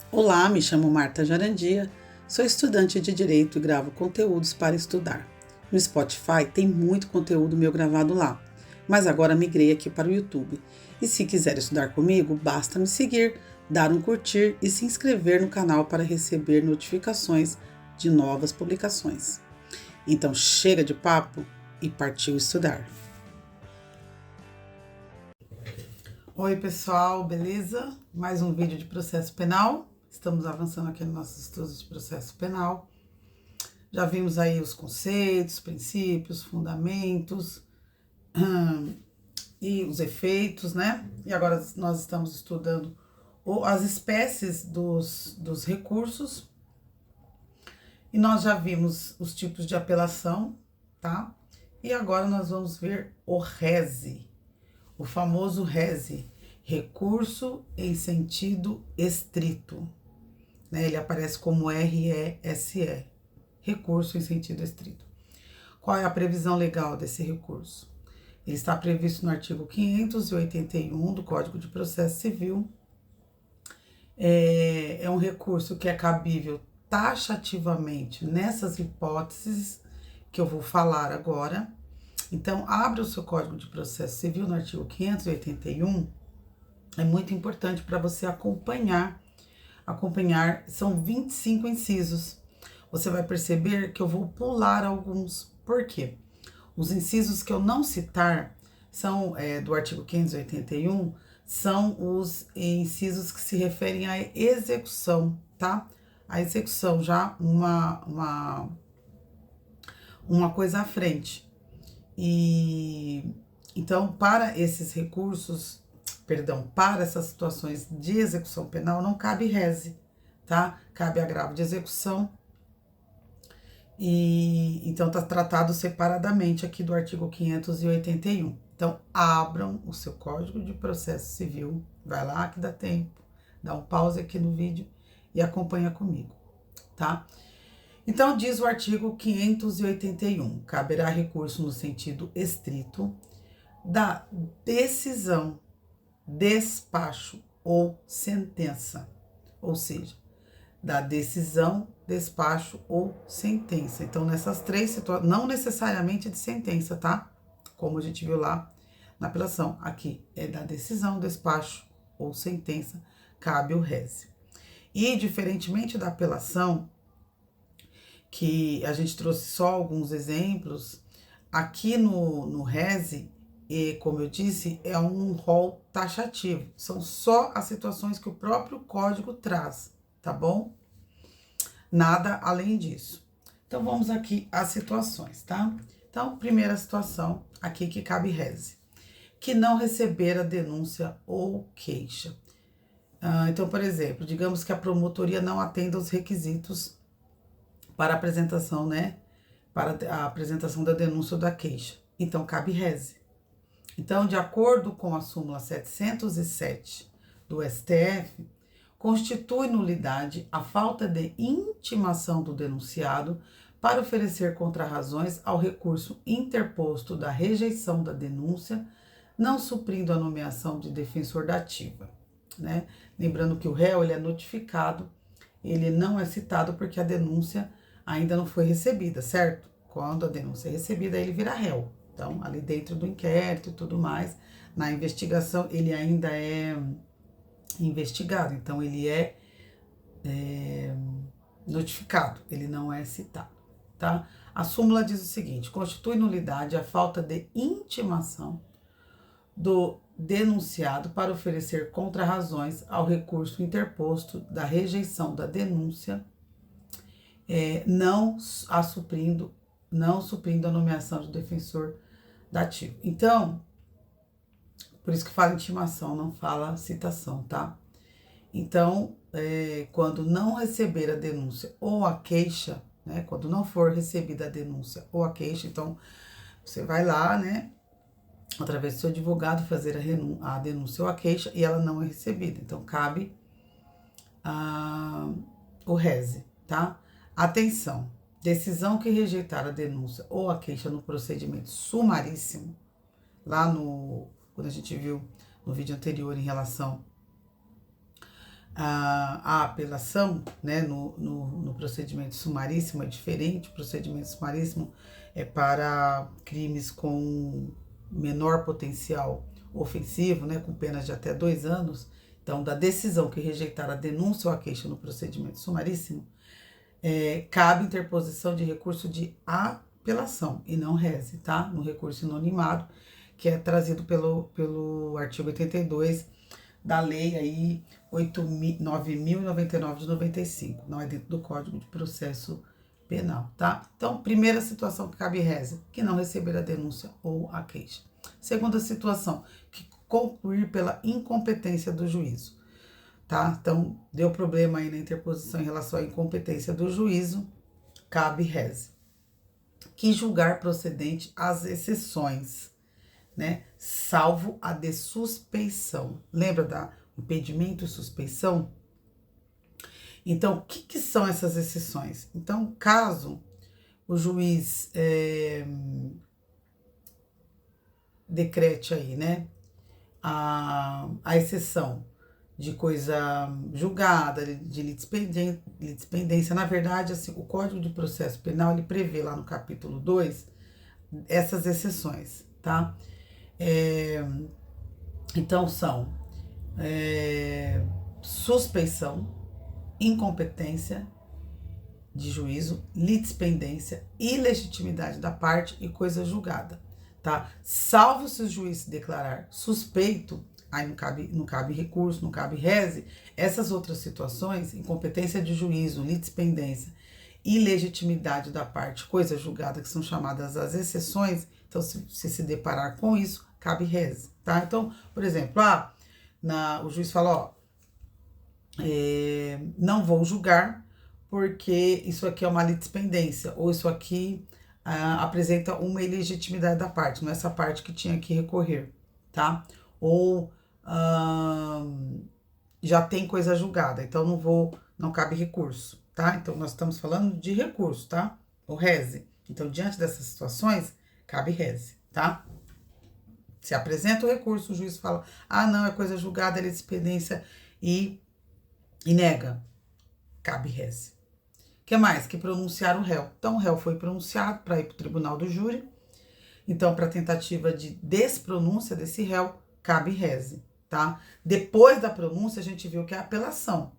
Olá, me chamo Marta Jarandia, sou estudante de Direito e gravo conteúdos para estudar. No Spotify tem muito conteúdo meu gravado lá, mas agora migrei aqui para o YouTube. E se quiser estudar comigo, basta me seguir, dar um curtir e se inscrever no canal para receber notificações de novas publicações. Então chega de papo e partiu estudar. Oi pessoal, beleza? Mais um vídeo de processo penal. Estamos avançando aqui nos nossos estudos de processo penal. Já vimos aí os conceitos, princípios, fundamentos e os efeitos, né? E agora nós estamos estudando as espécies dos recursos. E nós já vimos os tipos de apelação, tá? E agora nós vamos ver o RESE, o famoso RESE, recurso em sentido estrito. Né? Ele aparece como RESE, recurso em sentido estrito. Qual é a previsão legal desse recurso? Ele está previsto no artigo 581 do Código de Processo Civil. É um recurso que é cabível taxativamente nessas hipóteses que eu vou falar agora. Então, abra o seu Código de Processo Civil no artigo 581. É muito importante para você acompanhar, são 25 incisos. Você vai perceber que eu vou pular alguns. Por quê? Os incisos que eu não citar são do artigo 581, são os incisos que se referem à execução, tá? A execução, já uma coisa à frente. E então, para esses recursos, para essas situações de execução penal, não cabe RESE, tá? Cabe agravo de execução. E então tá tratado separadamente aqui do artigo 581. Então, abram o seu Código de Processo Civil, vai lá que dá tempo, dá um pause aqui no vídeo e acompanha comigo, tá? Então, diz o artigo 581, caberá recurso no sentido estrito da decisão, despacho ou sentença, ou seja, da decisão, despacho ou sentença. Então, nessas três situações, não necessariamente de sentença, tá? Como a gente viu lá na apelação. Aqui é da decisão, despacho ou sentença, cabe o RESE. E, diferentemente da apelação, que a gente trouxe só alguns exemplos, aqui no RESE, e como eu disse, é um rol taxativo. São só as situações que o próprio código traz, tá bom? Nada além disso. Então, vamos aqui às situações, tá? Então, primeira situação, aqui que cabe RESE. Que não receber a denúncia ou queixa. Então, por exemplo, digamos que a promotoria não atenda os requisitos para a apresentação, né? Para a apresentação da denúncia ou da queixa. Então, cabe RESE. Então, de acordo com a súmula 707 do STF, constitui nulidade a falta de intimação do denunciado para oferecer contrarrazões ao recurso interposto da rejeição da denúncia, não suprindo a nomeação de defensor da ativa, né? Lembrando que o réu, ele é notificado, ele não é citado porque a denúncia ainda não foi recebida, certo? Quando a denúncia é recebida, ele vira réu. Então, ali dentro do inquérito e tudo mais, na investigação, ele ainda é investigado, então ele é notificado, ele não é citado, tá? A súmula diz o seguinte: constitui nulidade a falta de intimação do denunciado para oferecer contrarrazões ao recurso interposto da rejeição da denúncia, não suprindo a nomeação de defensor dativo. Então, por isso que fala intimação, não fala citação, tá? Então, quando não receber a denúncia ou a queixa, né? Quando não for recebida a denúncia ou a queixa, então você vai lá, né? Através do seu advogado, fazer a denúncia ou a queixa e ela não é recebida. Então, cabe o RESE, tá? Atenção! Decisão que rejeitar a denúncia ou a queixa no procedimento sumaríssimo, lá quando a gente viu no vídeo anterior em relação A apelação, né, no procedimento sumaríssimo é diferente. O procedimento sumaríssimo é para crimes com menor potencial ofensivo, né, com penas de até 2 anos. Então, da decisão que rejeitar a denúncia ou a queixa no procedimento sumaríssimo, cabe interposição de recurso de apelação e não reze, tá? No recurso inanimado, que é trazido pelo artigo 82 da lei aí 9.099 de 95, não é dentro do Código de Processo Penal, tá? Então, primeira situação que cabe reze, que não receber a denúncia ou a queixa. Segunda situação, que concluir pela incompetência do juízo, tá? Então, deu problema aí na interposição em relação à incompetência do juízo, cabe reze. Que julgar procedente as exceções, né? Salvo a de suspeição. Lembra da impedimento e suspeição? Então, o que são essas exceções? Então, caso o juiz decrete aí, né, a exceção de coisa julgada, de litispendência, na verdade, assim, o Código de Processo Penal, ele prevê lá no capítulo 2 essas exceções, tá? Então, são suspeição, incompetência de juízo, litispendência, ilegitimidade da parte e coisa julgada, tá? Salvo se o juiz declarar suspeito, aí não cabe recurso, não cabe reze, essas outras situações, incompetência de juízo, litispendência, ilegitimidade da parte, coisa julgada, que são chamadas as exceções, então se deparar com isso, cabe reze, tá? Então, por exemplo, o juiz fala, ó, não vou julgar porque isso aqui é uma litispendência, ou isso aqui apresenta uma ilegitimidade da parte, não é essa parte que tinha que recorrer, tá? Ou já tem coisa julgada, então não cabe recurso, tá? Então, nós estamos falando de recurso, tá? O reze. Então, diante dessas situações, cabe reze, tá? Se apresenta o recurso, o juiz fala, não, é coisa julgada, é litispendência e nega, cabe reze. O que mais? Que pronunciar o réu. Então, o réu foi pronunciado para ir para o tribunal do júri. Então, para tentativa de despronúncia desse réu, cabe reze, tá? Depois da pronúncia, a gente viu que é apelação.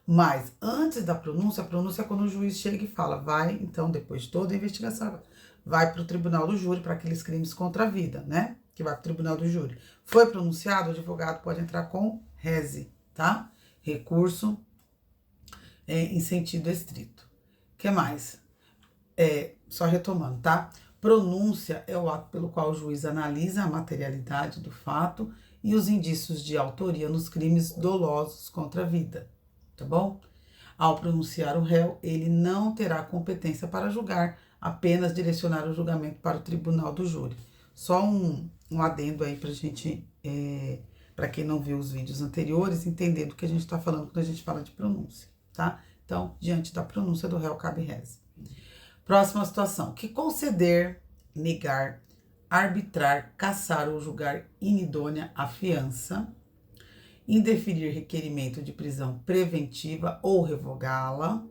Mas, antes da pronúncia, a pronúncia é quando o juiz chega e fala, vai, então, depois de toda a investigação, vai para o tribunal do júri para aqueles crimes contra a vida, né? Que vai para o tribunal do júri. Foi pronunciado, o advogado pode entrar com reze, tá? Recurso em sentido estrito. O que mais? Só retomando, tá? Pronúncia é o ato pelo qual o juiz analisa a materialidade do fato e os indícios de autoria nos crimes dolosos contra a vida, tá bom? Ao pronunciar o réu, ele não terá competência para julgar, apenas direcionar o julgamento para o tribunal do júri. Só um adendo aí pra gente, para quem não viu os vídeos anteriores, entender do que a gente tá falando quando a gente fala de pronúncia, tá? Então, diante da pronúncia do réu, cabe reze. Próxima situação, que conceder, negar, arbitrar, cassar ou julgar inidônea a fiança, indeferir requerimento de prisão preventiva ou revogá-la,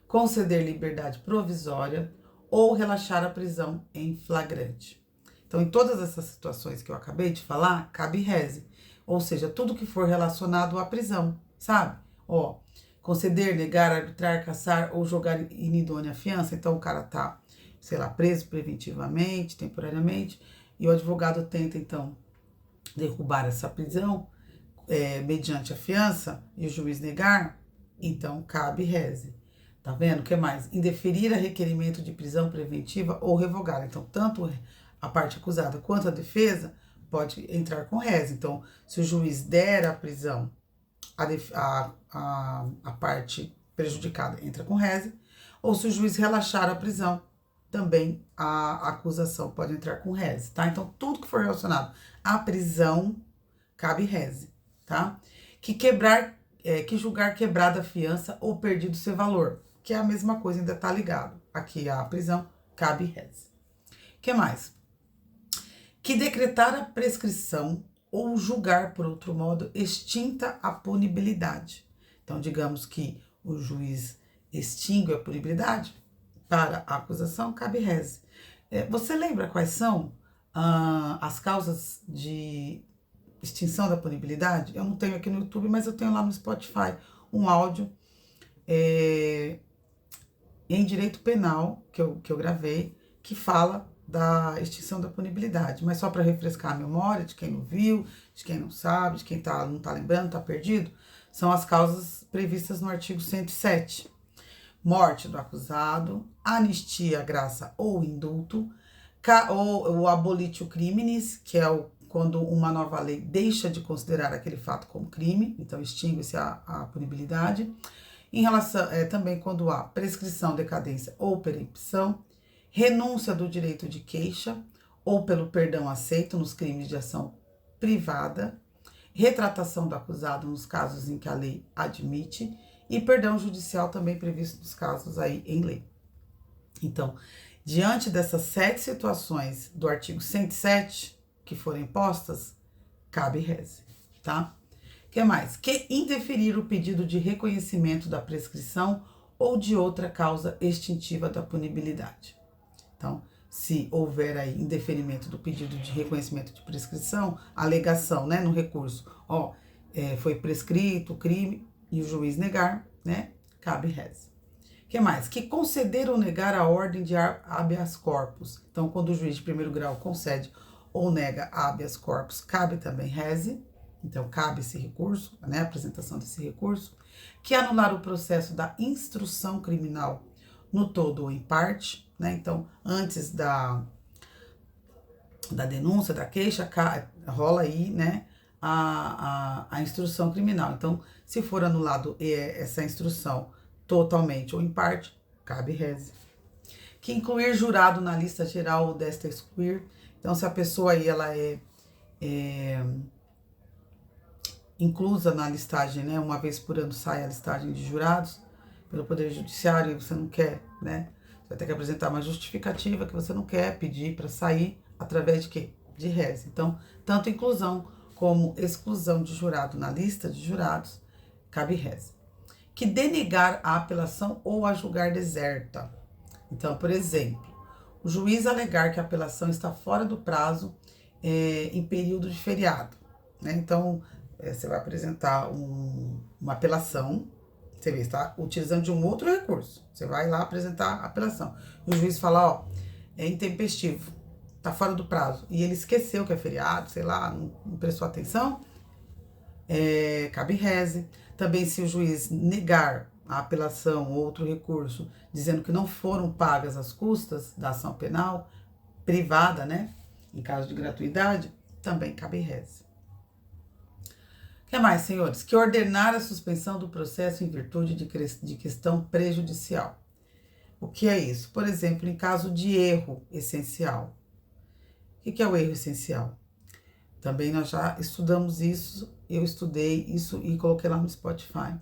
conceder liberdade provisória ou relaxar a prisão em flagrante. Então, em todas essas situações que eu acabei de falar, cabe reze, ou seja, tudo que for relacionado à prisão, sabe? Conceder, negar, arbitrar, cassar ou jogar inidônea a fiança. Então, o cara tá, sei lá, preso preventivamente, temporariamente, e o advogado tenta, então, derrubar essa prisão mediante a fiança e o juiz negar, então cabe reze. Tá vendo? O que mais? Indeferir a requerimento de prisão preventiva ou revogar. Então, tanto a parte acusada quanto a defesa pode entrar com reze. Então, se o juiz der a prisão, a parte prejudicada entra com reze, ou se o juiz relaxar a prisão, também a acusação pode entrar com reze, tá? Então, tudo que for relacionado à prisão, cabe reze, tá? Que julgar quebrada a fiança ou perdido seu valor, que é a mesma coisa, ainda tá ligado. Aqui a prisão, cabe reze. Que mais? Que decretar a prescrição ou julgar, por outro modo, extinta a punibilidade. Então, digamos que o juiz extingue a punibilidade, para a acusação cabe reze. Você lembra quais são as causas de extinção da punibilidade? Eu não tenho aqui no YouTube, mas eu tenho lá no Spotify um áudio em direito penal que eu gravei, que fala da extinção da punibilidade. Mas só para refrescar a memória de quem não viu, de quem não sabe, de quem não está lembrando, está perdido, são as causas previstas no artigo 107. Morte do acusado, anistia, graça ou indulto, ou o abolitio criminis, que é quando uma nova lei deixa de considerar aquele fato como crime, então extingue-se a punibilidade. Em relação, também quando há prescrição, decadência ou perempção, renúncia do direito de queixa ou pelo perdão aceito nos crimes de ação privada, retratação do acusado nos casos em que a lei admite e perdão judicial também previsto nos casos aí em lei. Então, diante dessas 7 situações do artigo 107 que forem postas, cabe reze, tá? O que mais? Que indeferir o pedido de reconhecimento da prescrição ou de outra causa extintiva da punibilidade. Então, se houver aí indeferimento do pedido de reconhecimento de prescrição, alegação, né, no recurso, foi prescrito o crime e o juiz negar, né, cabe reze. O que mais? Que conceder ou negar a ordem de habeas corpus. Então, quando o juiz de primeiro grau concede ou nega habeas corpus, cabe também reze. Então, cabe esse recurso, né, a apresentação desse recurso. Que anular o processo da instrução criminal no todo ou em parte, né? Então, antes da denúncia, da queixa, rola aí, né, a instrução criminal. Então, se for anulado essa instrução totalmente ou em parte, cabe reze. Que incluir jurado na lista geral ou desta excluir. Então, se a pessoa aí, ela é inclusa na listagem, né, uma vez por ano sai a listagem de jurados pelo Poder Judiciário e você não quer, né, você vai ter que apresentar uma justificativa que você não quer pedir para sair através de quê? De reze. Então, tanto inclusão como exclusão de jurado na lista de jurados, cabe reze. Que denegar a apelação ou a julgar deserta. Então, por exemplo, o juiz alegar que a apelação está fora do prazo em período de feriado, né? Então, você vai apresentar uma apelação, você vê, está utilizando de um outro recurso. Você vai lá apresentar a apelação. O juiz fala, é intempestivo, tá fora do prazo. E ele esqueceu que é feriado, sei lá, não prestou atenção, cabe reze. Também se o juiz negar a apelação ou outro recurso, dizendo que não foram pagas as custas da ação penal privada, né, em caso de gratuidade, também cabe reze. O que mais, senhores? Que ordenar a suspensão do processo em virtude de questão prejudicial. O que é isso? Por exemplo, em caso de erro essencial. O que é o erro essencial? Também nós já estudamos isso, eu estudei isso e coloquei lá no Spotify.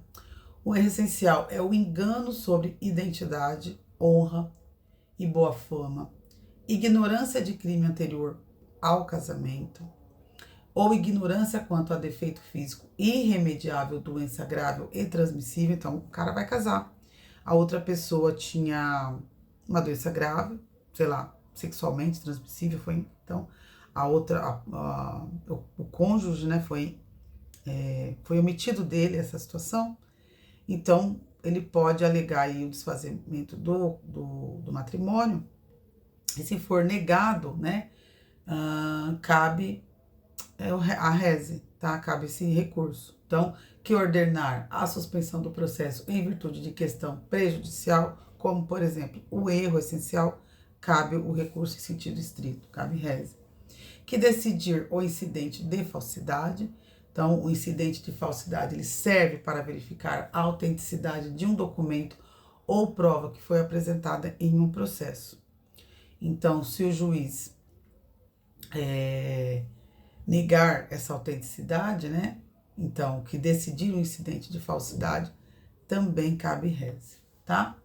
O erro essencial é o engano sobre identidade, honra e boa fama, ignorância de crime anterior ao casamento, ou ignorância quanto a defeito físico irremediável, doença grave e transmissível. Então, o cara vai casar. A outra pessoa tinha uma doença grave, sei lá, sexualmente transmissível, então a outra, o cônjuge, né, foi omitido dele essa situação. Então, ele pode alegar aí o desfazimento do matrimônio, e se for negado, né, cabe a reze, tá? Cabe esse recurso. Então, que ordenar a suspensão do processo em virtude de questão prejudicial, como, por exemplo, o erro essencial, cabe o recurso em sentido estrito, cabe reze. Que decidir o incidente de falsidade. Então, o incidente de falsidade, ele serve para verificar a autenticidade de um documento ou prova que foi apresentada em um processo. Então, se o juiz negar essa autenticidade, né? Então, que decidir o incidente de falsidade, também cabe reze, tá?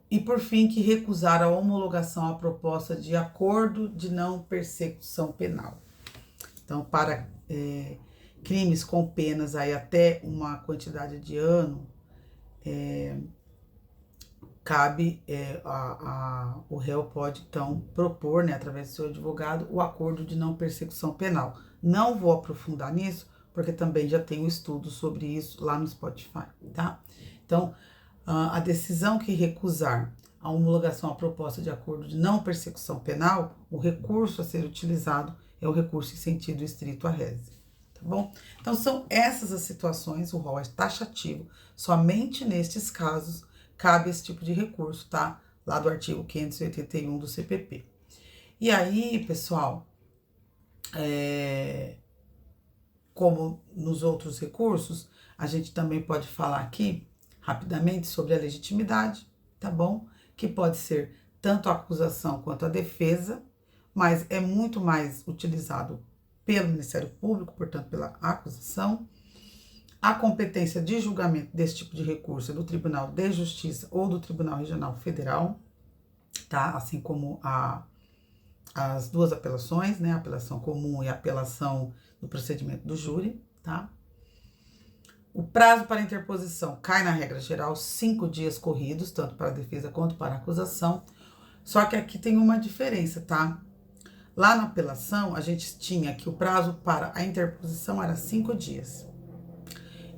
E por fim, que recusar a homologação à proposta de acordo de não persecução penal. Então, para crimes com penas aí até uma quantidade de ano, o réu pode, então, propor, né, através do seu advogado, o acordo de não persecução penal. Não vou aprofundar nisso, porque também já tem um estudo sobre isso lá no Spotify, tá? Então, a decisão que recusar a homologação à proposta de acordo de não persecução penal, o recurso a ser utilizado é o recurso em sentido estrito à rese, tá bom? Então, são essas as situações, o rol é taxativo, somente nestes casos cabe esse tipo de recurso, tá? Lá do artigo 581 do CPP. E aí, pessoal, como nos outros recursos, a gente também pode falar aqui, rapidamente, sobre a legitimidade, tá bom? Que pode ser tanto a acusação quanto a defesa, mas é muito mais utilizado pelo Ministério Público, portanto, pela acusação. A competência de julgamento desse tipo de recurso é do Tribunal de Justiça ou do Tribunal Regional Federal, tá? Assim como as duas apelações, né? A apelação comum e a apelação do procedimento do júri, tá? O prazo para interposição cai na regra geral 5 dias corridos, tanto para a defesa quanto para a acusação. Só que aqui tem uma diferença, tá? Lá na apelação, a gente tinha que o prazo para a interposição era 5 dias.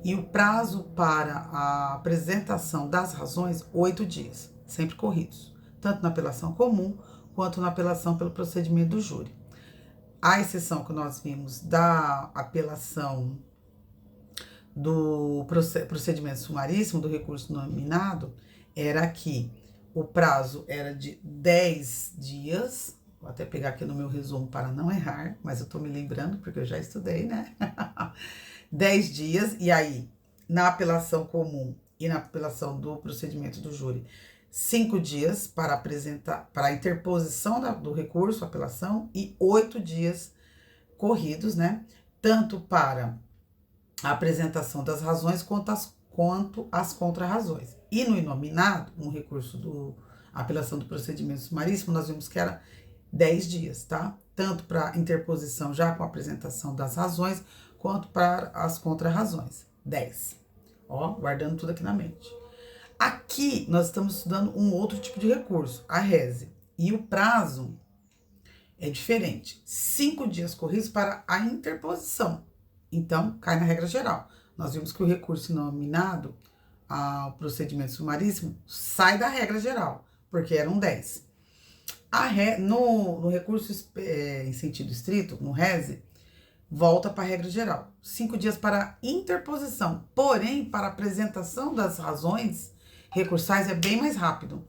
E o prazo para a apresentação das razões, 8 dias, sempre corridos, tanto na apelação comum quanto na apelação pelo procedimento do júri. A exceção que nós vimos da apelação do procedimento sumaríssimo, do recurso nominado, era que o prazo era de 10 dias, vou até pegar aqui no meu resumo para não errar, mas eu tô me lembrando porque eu já estudei, né? 10 dias, e aí, na apelação comum e na apelação do procedimento do júri, 5 dias para apresentar, para a interposição do recurso, apelação, e 8 dias corridos, né? Tanto para a apresentação das razões quanto as contrarrazões. E no inominado, no recurso do apelação do procedimento sumaríssimo, nós vimos que era 10 dias, tá? Tanto para interposição já com a apresentação das razões, quanto para as contrarrazões. 10. Ó, guardando tudo aqui na mente. Aqui, nós estamos estudando um outro tipo de recurso, a rese. E o prazo é diferente. 5 dias corridos para a interposição. Então, cai na regra geral. Nós vimos que o recurso nominado ao procedimento sumaríssimo sai da regra geral, porque eram 10. No recurso em sentido estrito, no rese, volta para a regra geral. 5 dias para interposição. Porém, para apresentação das razões recursais é bem mais rápido.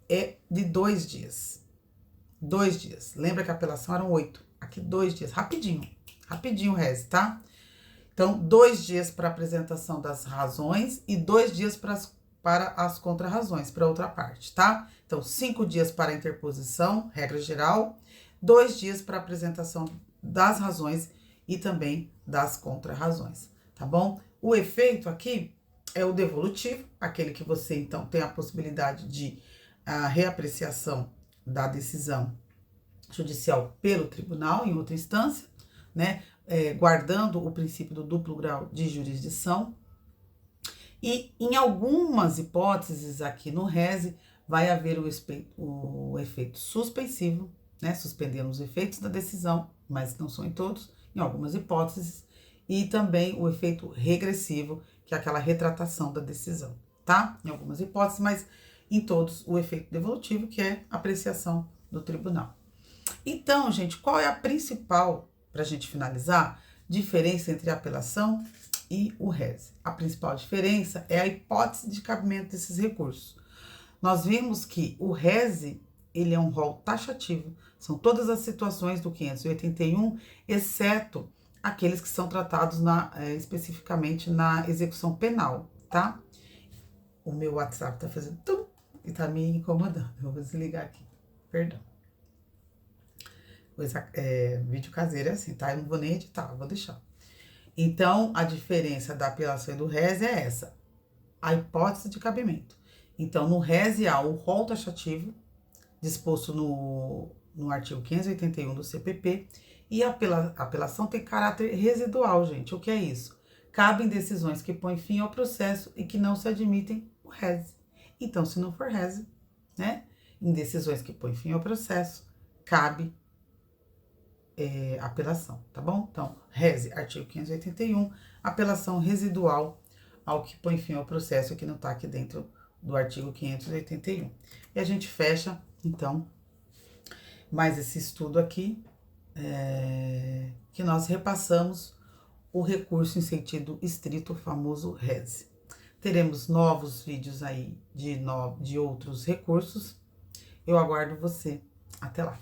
É de 2 dias. 2 dias. Lembra que a apelação eram 8. Aqui 2 dias. Rapidinho. Rapidinho o rese, tá? Então, 2 dias para apresentação das razões e 2 dias para as contrarrazões, para outra parte, tá? Então, 5 dias para interposição, regra geral, 2 dias para apresentação das razões e também das contrarrazões, tá bom? O efeito aqui é o devolutivo, aquele que você, então, tem a possibilidade de reapreciação da decisão judicial pelo tribunal em outra instância, né? Guardando o princípio do duplo grau de jurisdição. E em algumas hipóteses aqui no rese, vai haver o efeito suspensivo, né? Suspendendo os efeitos da decisão, mas não são em todos, em algumas hipóteses, e também o efeito regressivo, que é aquela retratação da decisão, tá? Em algumas hipóteses, mas em todos o efeito devolutivo, que é a apreciação do tribunal. Então, gente, qual é a principal, para a gente finalizar, diferença entre a apelação e o rese? A principal diferença é a hipótese de cabimento desses recursos. Nós vimos que o rese, ele é um rol taxativo, são todas as situações do 581, exceto aqueles que são tratados especificamente na execução penal, tá? O meu WhatsApp tá fazendo tum e tá me incomodando. Eu vou desligar aqui, perdão. Vídeo caseiro é assim, tá? Eu não vou nem editar, vou deixar. Então, a diferença da apelação e do rese é essa, a hipótese de cabimento. Então, no rese há o rol taxativo, disposto no artigo 581 do CPP, E a apelação tem caráter residual, gente. O que é isso? Cabem decisões que põem fim ao processo e que não se admitem o rese. Então, se não for rese, né? Em decisões que põem fim ao processo, cabe apelação, tá bom? Então, rese, artigo 581, apelação residual ao que põe fim ao processo, que não tá aqui dentro do artigo 581. E a gente fecha, então, mais esse estudo aqui, que nós repassamos o recurso em sentido estrito, o famoso rese. Teremos novos vídeos aí de outros recursos. Eu aguardo você. Até lá.